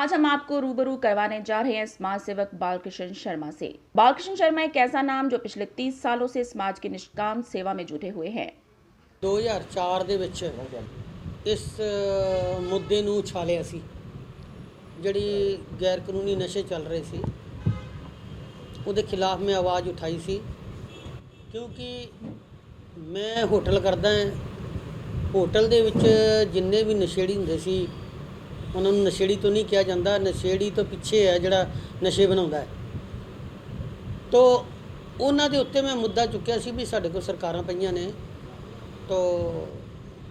आज हम आपको रूबरू करवाने जा रहे हैं समाज सेवक बालकृष्ण शर्मा से। बालकृष्ण शर्मा एक ऐसा नाम जो पिछले 30 सालों से समाज की निष्काम सेवा में जुटे हुए हैं। 2004 ਦੇ ਵਿੱਚ ਇਸ ਮੁੱਦੇ ਨੂੰ ਉਛਾਲਿਆ ਸੀ, ਜਿਹੜੀ ਗੈਰ ਕਾਨੂੰਨੀ ਨਸ਼ੇ ਚੱਲ ਰਹੇ ਸੀ ਉਹਦੇ ਖਿਲਾਫ ਮੈਂ ਆਵਾਜ਼ ਉਠਾਈ ਸੀ। ਕਿਉਂਕਿ ਮੈਂ ਹੋਟਲ ਕਰਦਾ ਹਾਂ, ਹੋਟਲ ਦੇ ਵਿੱਚ ਜਿੰਨੇ ਵੀ ਨਸ਼ੇੜੀ ਹੁੰਦੇ ਸੀ ਉਹਨਾਂ ਨੂੰ ਨਸ਼ੇੜੀ ਤੋਂ ਨਹੀਂ ਕਿਹਾ ਜਾਂਦਾ, ਨਸ਼ੇੜੀ ਤੋਂ ਪਿੱਛੇ ਹੈ ਜਿਹੜਾ ਨਸ਼ੇ ਬਣਾਉਂਦਾ ਹੈ। ਤੋ ਉਹਨਾਂ ਦੇ ਉੱਤੇ ਮੈਂ ਮੁੱਦਾ ਚੁੱਕਿਆ ਸੀ ਵੀ ਸਾਡੇ ਕੋਲ ਸਰਕਾਰਾਂ ਪਈਆਂ ਨੇ, तो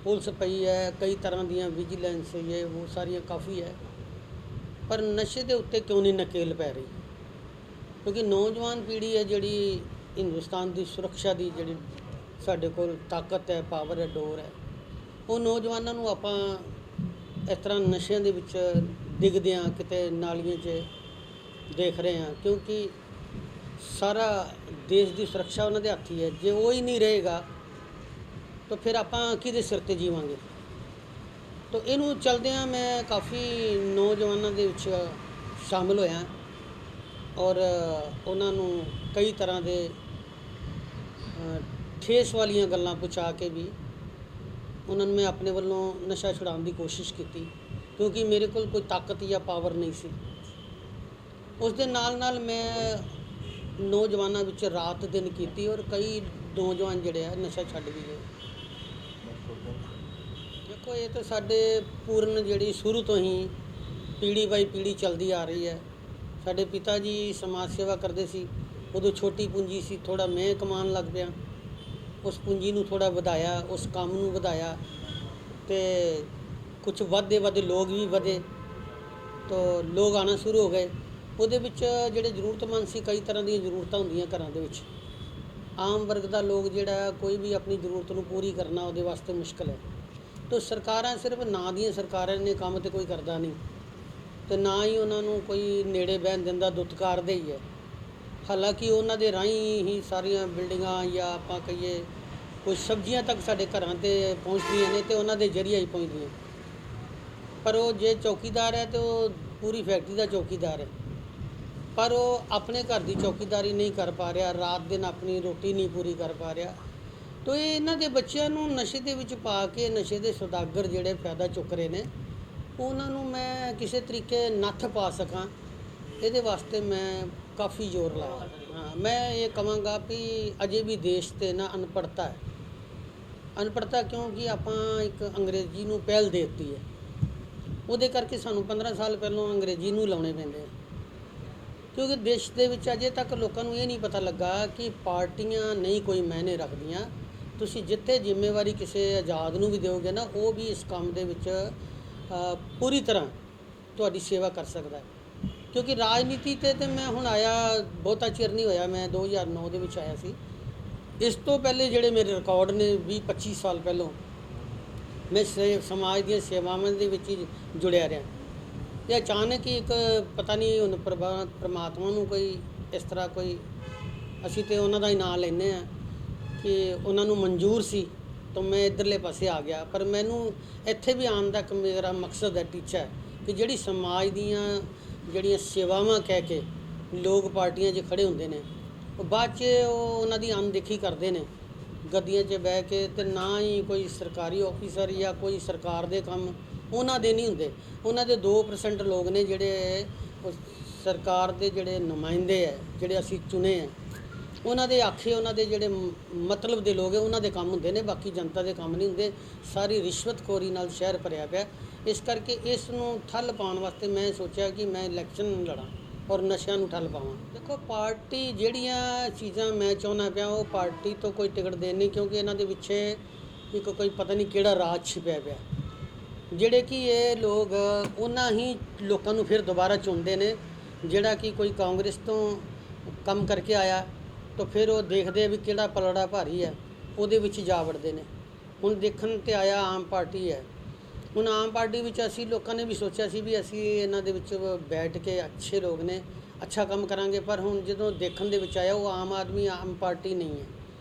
पुलिस पई है, कई तरह दियाँ विजिलेंस ये वो सारियाँ काफ़ी है, पर नशे के उत्ते क्यों नहीं नकेल पै रही? क्योंकि नौजवान पीढ़ी है जिहड़ी हिंदुस्तान की सुरक्षा की जिहड़ी साडे कोल ताकत है, पावर है, डोर है, वो नौजवानों नूं आपां इस तरह नशिਆਂ ਦੇ ਵਿੱਚ ਡਿੱਗਦਿਆਂ किते नालियां 'ਚ देख रहे हैं। क्योंकि सारा देश की सुरक्षा उन्हां दे हत्थ ही है। जे वो ही नहीं रहेगा तो फिर आप किहदे सिर ते जीवांगे? तो इनू चलदियां मैं काफ़ी नौजवानों के विच शामिल होया और उन्होंने कई तरह के ठेस वालियां गल्लां पहुँचा के भी उन्होंने मैं अपने वालों नशा छुड़ाने की कोशिश की, क्योंकि मेरे को कोई ताकत या पावर नहीं सी। उस दे नाल मैं नौजवानों विच रात दिन की और कई नौजवान जिहड़े आ नशा छड्ड भी गए। देखो ये तो साडे पूर्ण जिहड़ी शुरू तो ही पीढ़ी बाई पीढ़ी चलती आ रही है। साडे पिता जी समाज सेवा करते सी, उदों छोटी पूंजी सी, थोड़ा मैं कमान लग पिया, उस पूंजी नूं थोड़ा वधाया, उस काम नूं वधाया ते कुछ वधदे लोग भी वधे, तो लोग आना शुरू हो गए। उहदे विच जिहड़े जरूरतमंद सी, कई तरह दी जरूरतां हुंदियां घरां दे विच। आम वर्ग का लोग जिहड़ा कोई भी अपनी जरूरत नूं पूरी करना उहदे वास्ते मुश्किल है। तो सरकारां सिर्फ ना दियां सरकारां ने काम तो कोई करता नहीं, तो ना ही उन्होंने कोई नेड़े बहन दिंदा, दुत्कारदे ही है। हालांकि उन्हां दे राहीं ही सारियां बिल्डिंगां या आपां कहिए कोई सब्जियां तक साडे घरां ते पहुँचदियां ने, तो उन्हां दे जरिए ही पहुँचदियां। पर वो जे चौकीदार है तो पूरी फैक्ट्री का चौकीदार है, पर वो अपने घर की चौकीदारी नहीं कर पा रहा, रात दिन अपनी रोटी नहीं पूरी कर पा रहा। तो ये इन्हां दे बच्चों नूं नशे दे विच पा के नशे दे सौदागर जिहड़े फायदा चुक रहे ने, उन्हां नूं मैं किसी तरीके नत्थ पा सकां, इहदे वास्ते मैं काफ़ी जोर लाया। हाँ, मैं ये कहांगा भी अजे भी देश ते ना अनपढ़ता है। अनपढ़ता क्योंकि आपां एक अंग्रेजी नूं पहल दे दित्ती है, उहदे करके सानूं 15 साल पहलों अंग्रेजी नूं लाउणे पैंदे। क्योंकि देश दे विच अजे तक लोकां नूं ये नहीं पता लगा कि पार्टियां नहीं कोई मायने रखदियां। तुसीं जिथे जिम्मेवारी किसी आज़ाद नूं भी दोगे ना, वो भी इस काम दे विच पूरी तरह तुहाडी सेवा कर सकदा है। क्योंकि राजनीति ते मैं हुण आया बहुता चिर नहीं होया, मैं 2009 दे विच आया सी। इस तो पहले जिहड़े मेरे रिकॉर्ड ने 20-25 साल पहलों मैं समाज दी सेवावां दे विच ही जुड़िया रहा। ते अचानक ही एक पता नहीं हुण परमात्मा नूं कोई इस तरह कोई असीं ते उन्हां दा ही नाम लैंदे आ कि उन्हां नूं मंजूर सी, तो मैं इधरले पासे आ गया। पर मैनू इत्थे भी आने का एक मेरा मकसद है, टीचा है कि जिहड़ी समाज दीयां जिहड़ियां सेवावां कह के लोग पार्टियां 'च खड़े हुंदे ने, वो बाद च उन्हां दी अनदेखी करदे ने गद्दियां 'च बह के, ते ना ही कोई सरकारी ऑफिसर या कोई सरकार दे काम उन्हां दे नहीं हुंदे। उन्हां दे 2% लोग ने जिहड़े सरकार दे जिहड़े नुमाइंदे है, जिहड़े असीं चुने हैं, उन्हां दे आखे उन्हां दे जिहड़े मतलब दे लोग है उन्हां दे काम हुंदे ने, बाकी जनता दे काम नहीं हुंदे। सारी रिश्वतखोरी नाल शहर भरिया पिया। इस करके इस नूं ठल पाउण वास्ते मैं सोचा कि मैं इलैक्शन लड़ां और नशिਆਂ ਨੂੰ ठल पावां। देखो पार्टी जिहड़ियां चीज़ां मैं चाहुंदा पिया वो पार्टी तो कोई टिकट देनी नहीं, क्योंकि इन्हां दे पिछे एक कोई पता नहीं किहड़ा राज छिपिया पिया, जिहड़े कि ये लोग उन्हां ही लोकां नूं फिर दोबारा चुनदे ने। जिहड़ा कि कोई कांग्रेस तो कम करके आया तो फिर वो देखते भी किहड़ा पलड़ा भारी है, उहदे विच जा वड़दे ने। हुण देखण ते आया आम पार्टी है। हुण आम पार्टी विच असीं लोकां ने भी सोचा सी भी असीं इन्हां दे विच बैठ के अच्छे लोग ने अच्छा काम करांगे, पर हुण जदों देखण दे विच आया वो आम आदमी आम पार्टी नहीं है,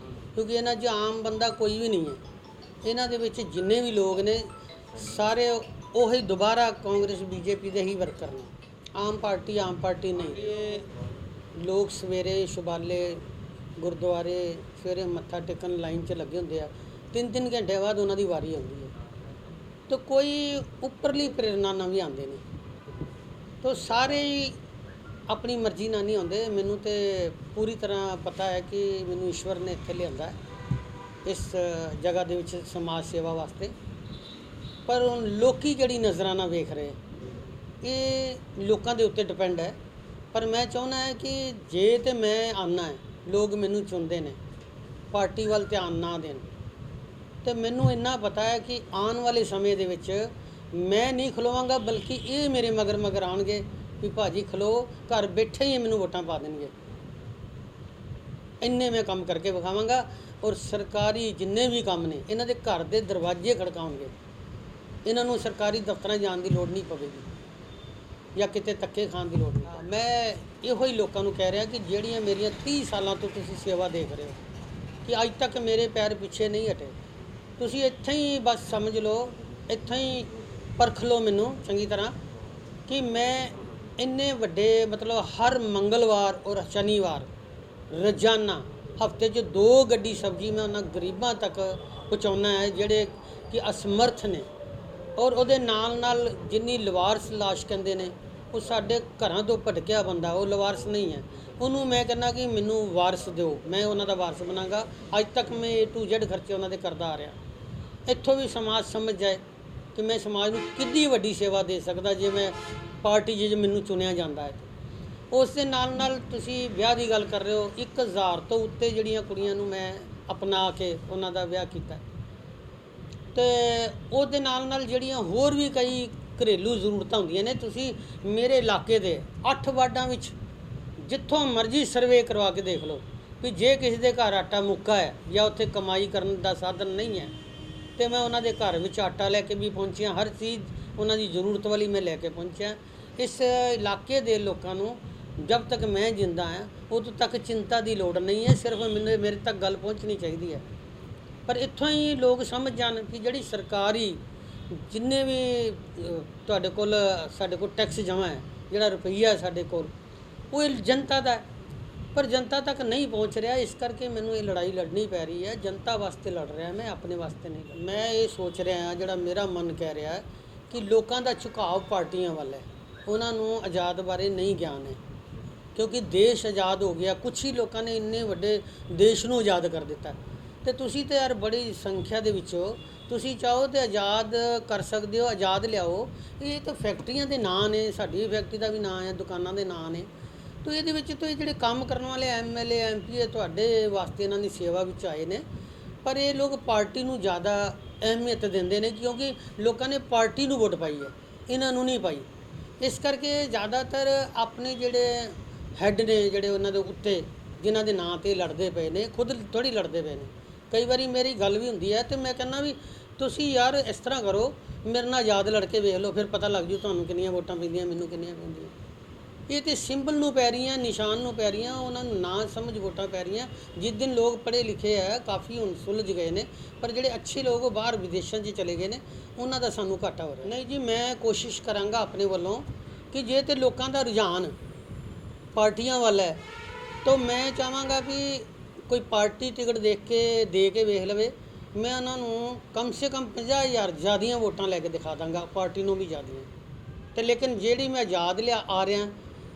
क्योंकि इन्हां 'च आम बंदा कोई भी नहीं है। इन्हां दे विच जिन्ने भी लोग ने सारे ਉਹੀ ਦੁਬਾਰਾ कांग्रेस बीजेपी ਦੇ ही वर्कर ने। ਆਮ ਪਾਰਟੀ ਨਹੀਂ। ਇਹ ਲੋਕ ਸਵੇਰੇ ਸ਼ੁਬਾਲੇ ਗੁਰਦੁਆਰੇ ਸਵੇਰੇ ਮੱਥਾ ਟੇਕਣ ਲਾਈਨ 'ਚ ਲੱਗੇ ਹੁੰਦੇ ਆ, 3-3 ਘੰਟੇ ਬਾਅਦ ਉਹਨਾਂ ਦੀ ਵਾਰੀ ਆਉਂਦੀ ਹੈ। ਤਾਂ ਕੋਈ ਉੱਪਰਲੀ ਪ੍ਰੇਰਨਾ ਨਾਲ ਵੀ ਆਉਂਦੇ ਨੇ, ਤਾਂ ਸਾਰੇ ਹੀ ਆਪਣੀ ਮਰਜ਼ੀ ਨਾਲ ਨਹੀਂ ਆਉਂਦੇ। ਮੈਨੂੰ ਤੇ ਪੂਰੀ ਤਰ੍ਹਾਂ ਪਤਾ ਹੈ ਕਿ ਮੈਨੂੰ ਈਸ਼ਵਰ ਨੇ ਇੱਥੇ ਲਿਆਂਦਾ ਹੈ ਇਸ ਜਗ੍ਹਾ ਦੇ ਵਿੱਚ ਸਮਾਜ ਸੇਵਾ ਵਾਸਤੇ। ਪਰ ਹੁਣ ਲੋਕੀ ਜਿਹੜੀ ਨਜ਼ਰਾਂ ਨਾਲ ਵੇਖ ਰਹੇ, ਇਹ ਲੋਕਾਂ ਦੇ ਉੱਤੇ ਡਿਪੈਂਡ ਹੈ। ਪਰ ਮੈਂ ਚਾਹੁੰਦਾ ਹੈ ਕਿ ਜੇ ਤੇ ਮੈਂ ਆਉਣਾ ਹੈ, ਲੋਕ ਮੈਨੂੰ ਚੁਣਦੇ ਨੇ, ਪਾਰਟੀ ਵੱਲ ਧਿਆਨ ਨਾ ਦੇਣ, ਤੇ ਮੈਨੂੰ ਇੰਨਾ ਪਤਾ ਹੈ ਕਿ ਆਉਣ ਵਾਲੇ ਸਮੇਂ ਦੇ ਵਿੱਚ ਮੈਂ ਨਹੀਂ ਖਲੋਵਾਂਗਾ, ਬਲਕਿ ਇਹ ਮੇਰੇ ਮਗਰ ਆਉਣਗੇ ਵੀ ਭਾਜੀ ਖਲੋ, ਘਰ ਬੈਠੇ ਹੀ ਮੈਨੂੰ ਵੋਟਾਂ ਪਾ ਦੇਣਗੇ। ਇੰਨੇ ਮੈਂ ਕੰਮ ਕਰਕੇ ਵਿਖਾਵਾਂਗਾ। ਔਰ ਸਰਕਾਰੀ ਜਿੰਨੇ ਵੀ ਕੰਮ ਨੇ, ਇਹਨਾਂ ਦੇ ਘਰ ਦੇ ਦਰਵਾਜ਼ੇ ਖੜਕਾਉਣਗੇ। ਇਹਨਾਂ ਨੂੰ ਸਰਕਾਰੀ ਦਫ਼ਤਰਾਂ ਜਾਣ ਦੀ ਲੋੜ ਨਹੀਂ ਪਵੇਗੀ ਜਾਂ ਕਿਤੇ ਧੱਕੇ ਖਾਣ ਦੀ ਲੋੜ ਨਹੀਂ। ਮੈਂ ਇਹੋ ਹੀ ਲੋਕਾਂ ਨੂੰ ਕਹਿ ਰਿਹਾ ਕਿ ਜਿਹੜੀਆਂ ਮੇਰੀਆਂ 30 ਸਾਲਾਂ ਤੋਂ ਤੁਸੀਂ ਸੇਵਾ ਦੇਖ ਰਹੇ ਹੋ, ਕਿ ਅੱਜ ਤੱਕ ਮੇਰੇ ਪੈਰ ਪਿੱਛੇ ਨਹੀਂ ਹਟੇ। ਤੁਸੀਂ ਇੱਥੇ ਹੀ ਬਸ ਸਮਝ ਲਓ, ਇੱਥੇ ਹੀ ਪਰਖ ਲਓ ਮੈਨੂੰ ਚੰਗੀ ਤਰ੍ਹਾਂ ਕਿ ਮੈਂ ਇੰਨੇ ਵੱਡੇ ਮਤਲਬ ਹਰ ਮੰਗਲਵਾਰ ਔਰ ਸ਼ਨੀਵਾਰ ਰੋਜ਼ਾਨਾ ਹਫ਼ਤੇ 'ਚ 2 ਗੱਡੀ ਸਬਜ਼ੀ ਮੈਂ ਉਹਨਾਂ ਗਰੀਬਾਂ ਤੱਕ ਪਹੁੰਚਾਉਣਾ ਹੈ ਜਿਹੜੇ ਕਿ ਅਸਮਰਥ ਨੇ। ਔਰ ਉਹਦੇ ਨਾਲ ਜਿੰਨੀ ਲਵਾਰਸ ਲਾਸ਼ ਕਹਿੰਦੇ ਨੇ, ਉਹ ਸਾਡੇ ਘਰਾਂ ਤੋਂ ਭਟਕਿਆ ਬੰਦਾ, ਉਹ ਲਵਾਰਸ ਨਹੀਂ ਹੈ, ਉਹਨੂੰ ਮੈਂ ਕਹਿੰਦਾ ਕਿ ਮੈਨੂੰ ਵਾਰਸ ਦਿਓ, ਮੈਂ ਉਹਨਾਂ ਦਾ ਵਾਰਸ ਬਣਾਂਗਾ। ਅੱਜ ਤੱਕ ਮੈਂ A to Z ਖਰਚੇ ਉਹਨਾਂ ਦੇ ਕਰਦਾ ਆ ਰਿਹਾ। ਇੱਥੋਂ ਵੀ ਸਮਾਜ ਸਮਝ ਜਾਏ ਕਿ ਮੈਂ ਸਮਾਜ ਨੂੰ ਕਿੰਨੀ ਵੱਡੀ ਸੇਵਾ ਦੇ ਸਕਦਾ ਜੇ ਮੈਂ ਪਾਰਟੀ 'ਚ ਮੈਨੂੰ ਚੁਣਿਆ ਜਾਂਦਾ ਹੈ। ਉਸ ਦੇ ਨਾਲ ਤੁਸੀਂ ਵਿਆਹ ਦੀ ਗੱਲ ਕਰ ਰਹੇ ਹੋ, 1000 ਤੋਂ ਉੱਤੇ ਜਿਹੜੀਆਂ ਕੁੜੀਆਂ ਨੂੰ ਮੈਂ ਅਪਣਾ ਕੇ ਉਹਨਾਂ ਦਾ ਵਿਆਹ ਕੀਤਾ। ਤੇ ਉਹਦੇ ਨਾਲ ਜਿਹੜੀਆਂ ਹੋਰ ਵੀ ਕਈ ਘਰੇਲੂ ਜ਼ਰੂਰਤਾਂ ਹੁੰਦੀਆਂ ਨੇ, ਤੁਸੀਂ ਮੇਰੇ ਇਲਾਕੇ ਦੇ 8 ਵਾਰਡਾਂ ਵਿੱਚ ਜਿੱਥੋਂ ਮਰਜ਼ੀ ਸਰਵੇ ਕਰਵਾ ਕੇ ਦੇਖ ਲਓ ਵੀ ਜੇ ਕਿਸੇ ਦੇ ਘਰ ਆਟਾ ਮੁੱਕਾ ਹੈ ਜਾਂ ਉੱਥੇ ਕਮਾਈ ਕਰਨ ਦਾ ਸਾਧਨ ਨਹੀਂ ਹੈ, ਤੇ ਮੈਂ ਉਹਨਾਂ ਦੇ ਘਰ ਵਿੱਚ ਆਟਾ ਲੈ ਕੇ ਵੀ ਪਹੁੰਚਿਆ। ਹਰ ਚੀਜ਼ ਉਹਨਾਂ ਦੀ ਜ਼ਰੂਰਤ ਵਾਲੀ ਮੈਂ ਲੈ ਕੇ ਪਹੁੰਚਿਆ। ਇਸ ਇਲਾਕੇ ਦੇ ਲੋਕਾਂ ਨੂੰ ਜਦ ਤੱਕ ਮੈਂ ਜਿੰਦਾ ਹਾਂ ਉਦੋਂ ਤੱਕ ਚਿੰਤਾ ਦੀ ਲੋੜ ਨਹੀਂ ਹੈ, ਸਿਰਫ ਮੇਰੇ ਤੱਕ ਗੱਲ ਪਹੁੰਚਣੀ ਚਾਹੀਦੀ ਹੈ। ਪਰ ਇੱਥੋਂ ਹੀ ਲੋਕ ਸਮਝ ਜਾਣ ਕਿ ਜਿਹੜੀ ਸਰਕਾਰੀ ਜਿੰਨੇ ਵੀ ਤੁਹਾਡੇ ਕੋਲ ਸਾਡੇ ਕੋਲ ਟੈਕਸ ਜਮ੍ਹਾਂ ਹੈ, ਜਿਹੜਾ ਰੁਪਈਆ ਸਾਡੇ ਕੋਲ, ਉਹ ਜਨਤਾ ਦਾ, ਪਰ ਜਨਤਾ ਤੱਕ ਨਹੀਂ ਪਹੁੰਚ ਰਿਹਾ। ਇਸ ਕਰਕੇ ਮੈਨੂੰ ਇਹ ਲੜਾਈ ਲੜਨੀ ਪੈ ਰਹੀ ਹੈ। ਜਨਤਾ ਵਾਸਤੇ ਲੜ ਰਿਹਾ ਮੈਂ, ਆਪਣੇ ਵਾਸਤੇ ਨਹੀਂ। ਮੈਂ ਇਹ ਸੋਚ ਰਿਹਾ ਹਾਂ, ਜਿਹੜਾ ਮੇਰਾ ਮਨ ਕਹਿ ਰਿਹਾ ਕਿ ਲੋਕਾਂ ਦਾ ਝੁਕਾਅ ਪਾਰਟੀਆਂ ਵੱਲ ਹੈ, ਉਹਨਾਂ ਨੂੰ ਆਜ਼ਾਦ ਬਾਰੇ ਨਹੀਂ ਗਿਆਨ ਹੈ। ਕਿਉਂਕਿ ਦੇਸ਼ ਆਜ਼ਾਦ ਹੋ ਗਿਆ, ਕੁਛ ਹੀ ਲੋਕਾਂ ਨੇ ਇੰਨੇ ਵੱਡੇ ਦੇਸ਼ ਨੂੰ ਆਜ਼ਾਦ ਕਰ ਦਿੱਤਾ। ਤੇ ਤੁਸੀਂ ਤਾਂ ਯਾਰ ਬੜੀ ਸੰਖਿਆ ਦੇ ਵਿੱਚੋਂ ਤੁਸੀਂ ਚਾਹੋ ਤੇ ਆਜ਼ਾਦ ਕਰ ਸਕਦੇ ਹੋ, ਆਜ਼ਾਦ ਲਿਆਓ। ਇਹ ਤਾਂ ਫੈਕਟਰੀਆਂ ਦੇ ਨਾਂ ਨੇ, ਸਾਡੀ ਫੈਕਟਰੀ ਦਾ ਵੀ ਨਾਂ ਹੈ, ਦੁਕਾਨਾਂ ਦੇ ਨਾਂ ਨੇ। ਤਾਂ ਇਹਦੇ ਵਿੱਚ ਤਾਂ ਇਹ ਜਿਹੜੇ ਕੰਮ ਕਰਨ ਵਾਲੇ MLA MP ਤੁਹਾਡੇ ਵਾਸਤੇ ਇਹਨਾਂ ਦੀ ਸੇਵਾ ਵਿੱਚ ਆਏ ਨੇ, ਪਰ ਇਹ ਲੋਕ ਪਾਰਟੀ ਨੂੰ ਜ਼ਿਆਦਾ ਅਹਿਮੀਅਤ ਦਿੰਦੇ ਨੇ ਕਿਉਂਕਿ ਲੋਕਾਂ ਨੇ ਪਾਰਟੀ ਨੂੰ ਵੋਟ ਪਾਈ ਹੈ, ਇਹਨਾਂ ਨੂੰ ਨਹੀਂ ਪਾਈ। ਇਸ ਕਰਕੇ ਜ਼ਿਆਦਾਤਰ ਆਪਣੇ ਜਿਹੜੇ ਹੈੱਡ ਨੇ, ਜਿਹੜੇ ਉਹਨਾਂ ਦੇ ਉੱਤੇ ਜਿਨ੍ਹਾਂ ਦੇ ਨਾਂ 'ਤੇ ਲੜਦੇ ਪਏ ਨੇ, ਖੁਦ ਥੋੜ੍ਹੀ ਲੜਦੇ ਪਏ ਨੇ। ਕਈ ਵਾਰੀ ਮੇਰੀ ਗੱਲ ਵੀ ਹੁੰਦੀ ਹੈ ਤੇ ਮੈਂ ਕਹਿੰਦਾ ਵੀ ਤੁਸੀਂ ਯਾਰ ਇਸ ਤਰ੍ਹਾਂ ਕਰੋ, ਮੇਰੇ ਨਾਲ ਆਜ਼ਾਦ ਲੜ ਕੇ ਵੇਖ ਲਓ, ਫਿਰ ਪਤਾ ਲੱਗ ਜੂ ਤੁਹਾਨੂੰ ਕਿੰਨੀਆਂ ਵੋਟਾਂ ਪੈਂਦੀਆਂ, ਮੈਨੂੰ ਕਿੰਨੀਆਂ ਪੈਂਦੀਆਂ। ਇਹ ਤਾਂ ਸਿੰਬਲ ਨੂੰ ਪੈ ਰਹੀਆਂ, ਨਿਸ਼ਾਨ ਨੂੰ ਪੈ ਰਹੀਆਂ, ਉਹਨਾਂ ਨੂੰ ਨਾ ਸਮਝ ਵੋਟਾਂ ਪੈ ਰਹੀਆਂ। ਜਿਸ ਦਿਨ ਲੋਕ ਪੜ੍ਹੇ ਲਿਖੇ ਹੈ ਕਾਫੀ ਹੁਣ ਸੁਲਝ ਗਏ ਨੇ, ਪਰ ਜਿਹੜੇ ਅੱਛੇ ਲੋਕ ਬਾਹਰ ਵਿਦੇਸ਼ਾਂ 'ਚ ਚਲੇ ਗਏ ਨੇ, ਉਹਨਾਂ ਦਾ ਸਾਨੂੰ ਘਾਟਾ ਹੋ ਰਿਹਾ। ਨਹੀਂ ਜੀ, ਮੈਂ ਕੋਸ਼ਿਸ਼ ਕਰਾਂਗਾ ਆਪਣੇ ਵੱਲੋਂ ਕਿ ਜੇ ਤੇ ਲੋਕਾਂ ਦਾ ਰੁਝਾਨ ਪਾਰਟੀਆਂ ਵੱਲ ਹੈ ਤਾਂ ਮੈਂ ਚਾਹਾਂਗਾ ਵੀ ਕੋਈ ਪਾਰਟੀ ਟਿਕਟ ਦੇ ਕੇ ਵੇਖ ਲਵੇ। ਮੈਂ ਉਹਨਾਂ ਨੂੰ ਕਮ ਸੇ ਕਮ 50,000 ਜ਼ਿਆਦੀਆਂ ਵੋਟਾਂ ਲੈ ਕੇ ਦਿਖਾ ਦਾਂਗਾ, ਪਾਰਟੀ ਨੂੰ ਵੀ ਜ਼ਿਆਦੀਆਂ। ਤੇ ਲੇਕਿਨ ਜਿਹੜੀ ਮੈਂ ਆਜ਼ਾਦ ਆ ਰਿਹਾ,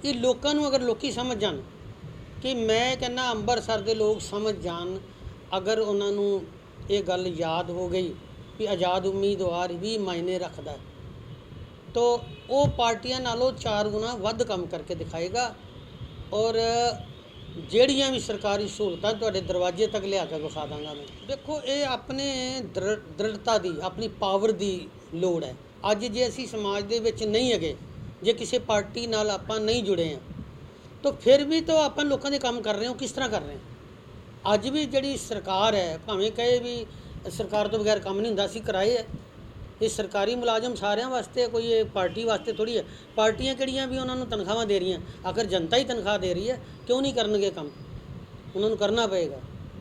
ਇਹ ਲੋਕਾਂ ਨੂੰ ਅਗਰ ਲੋਕੀ ਸਮਝ ਜਾਣ ਕਿ ਮੈਂ ਕਹਿੰਦਾ ਅੰਮ੍ਰਿਤਸਰ ਦੇ ਲੋਕ ਸਮਝ ਜਾਣ, ਅਗਰ ਉਹਨਾਂ ਨੂੰ ਇਹ ਗੱਲ ਯਾਦ ਹੋ ਗਈ ਵੀ ਆਜ਼ਾਦ ਉਮੀਦਵਾਰ ਵੀ ਮਾਇਨੇ ਰੱਖਦਾ, ਤਾਂ ਉਹ ਪਾਰਟੀਆਂ ਨਾਲੋਂ 4 ਗੁਣਾ ਵੱਧ ਕੰਮ ਕਰਕੇ ਦਿਖਾਏਗਾ। ਔਰ ਜਿਹੜੀਆਂ ਵੀ ਸਰਕਾਰੀ ਸਹੂਲਤਾਂ ਤੁਹਾਡੇ ਦਰਵਾਜ਼ੇ ਤੱਕ ਲਿਆ ਕੇ ਵਿਖਾ ਦਾਂਗਾ ਮੈਂ। ਦੇਖੋ, ਇਹ ਆਪਣੇ ਦ੍ਰਿੜਤਾ ਦੀ, ਆਪਣੀ ਪਾਵਰ ਦੀ ਲੋੜ ਹੈ। ਅੱਜ ਜੇ ਅਸੀਂ ਸਮਾਜ ਦੇ ਵਿੱਚ ਨਹੀਂ ਹੈਗੇ, ਜੇ ਕਿਸੇ ਪਾਰਟੀ ਨਾਲ ਆਪਾਂ ਨਹੀਂ ਜੁੜੇ ਹਾਂ, ਤਾਂ ਫਿਰ ਵੀ ਤਾਂ ਆਪਾਂ ਲੋਕਾਂ ਦੇ ਕੰਮ ਕਰ ਰਹੇ ਹਾਂ। ਕਿਸ ਤਰ੍ਹਾਂ ਕਰ ਰਹੇ ਹਾਂ? ਅੱਜ ਵੀ ਜਿਹੜੀ ਸਰਕਾਰ ਹੈ, ਭਾਵੇਂ ਕਹੇ ਵੀ ਸਰਕਾਰ ਤੋਂ ਬਗੈਰ ਕੰਮ ਨਹੀਂ ਹੁੰਦਾ, ਅਸੀਂ ਕਰਾਏ ਹੈ। ਇਹ ਸਰਕਾਰੀ ਮੁਲਾਜ਼ਮ ਸਾਰਿਆਂ ਵਾਸਤੇ, ਕੋਈ ਇਹ ਪਾਰਟੀ ਵਾਸਤੇ ਥੋੜ੍ਹੀ ਹੈ। ਪਾਰਟੀਆਂ ਕਿਹੜੀਆਂ ਵੀ ਉਹਨਾਂ ਨੂੰ ਤਨਖਾਹਾਂ ਦੇ ਰਹੀਆਂ, ਅਗਰ ਜਨਤਾ ਹੀ ਤਨਖਾਹ ਦੇ ਰਹੀ ਹੈ, ਕਿਉਂ ਨਹੀਂ ਕਰਨਗੇ ਕੰਮ? ਉਹਨਾਂ ਨੂੰ ਕਰਨਾ ਪਏਗਾ।